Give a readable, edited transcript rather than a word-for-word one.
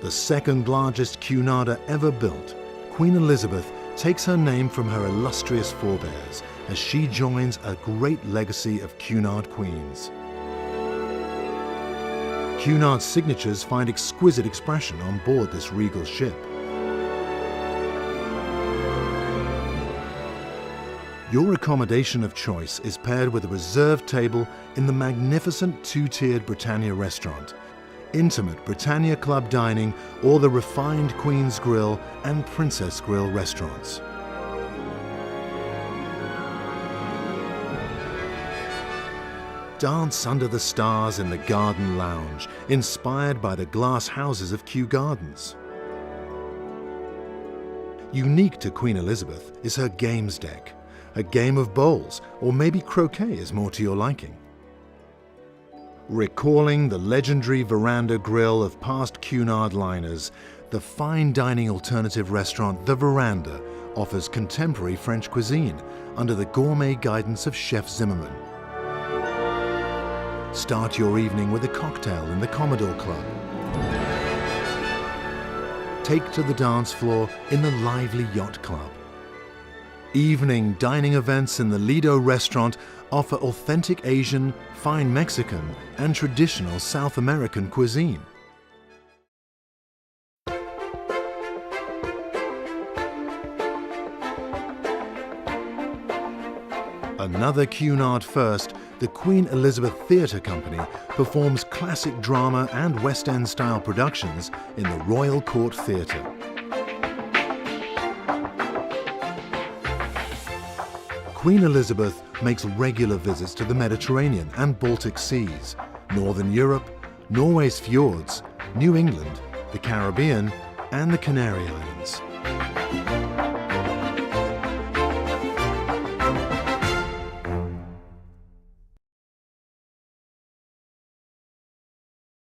the second largest Cunard ever built, Queen Elizabeth takes her name from her illustrious forebears as she joins a great legacy of Cunard queens. Cunard's signatures find exquisite expression on board this regal ship. Your accommodation of choice is paired with a reserved table in the magnificent two-tiered Britannia restaurant, intimate Britannia Club dining, or the refined Queen's Grill and Princess Grill restaurants. Dance under the stars in the garden lounge, inspired by the glass houses of Kew Gardens. Unique to Queen Elizabeth is her games deck. A game of bowls, or maybe croquet is more to your liking. Recalling the legendary veranda grill of past Cunard liners, the fine dining alternative restaurant The Veranda offers contemporary French cuisine under the gourmet guidance of Chef Zimmerman. Start your evening with a cocktail in the Commodore Club. Take to the dance floor in the lively Yacht Club. Evening dining events in the Lido restaurant offer authentic Asian, fine Mexican, and traditional South American cuisine. Another Cunard first, the Queen Elizabeth Theatre Company performs classic drama and West End style productions in the Royal Court Theatre. Queen Elizabeth makes regular visits to the Mediterranean and Baltic Seas, Northern Europe, Norway's fjords, New England, the Caribbean, and the Canary Islands.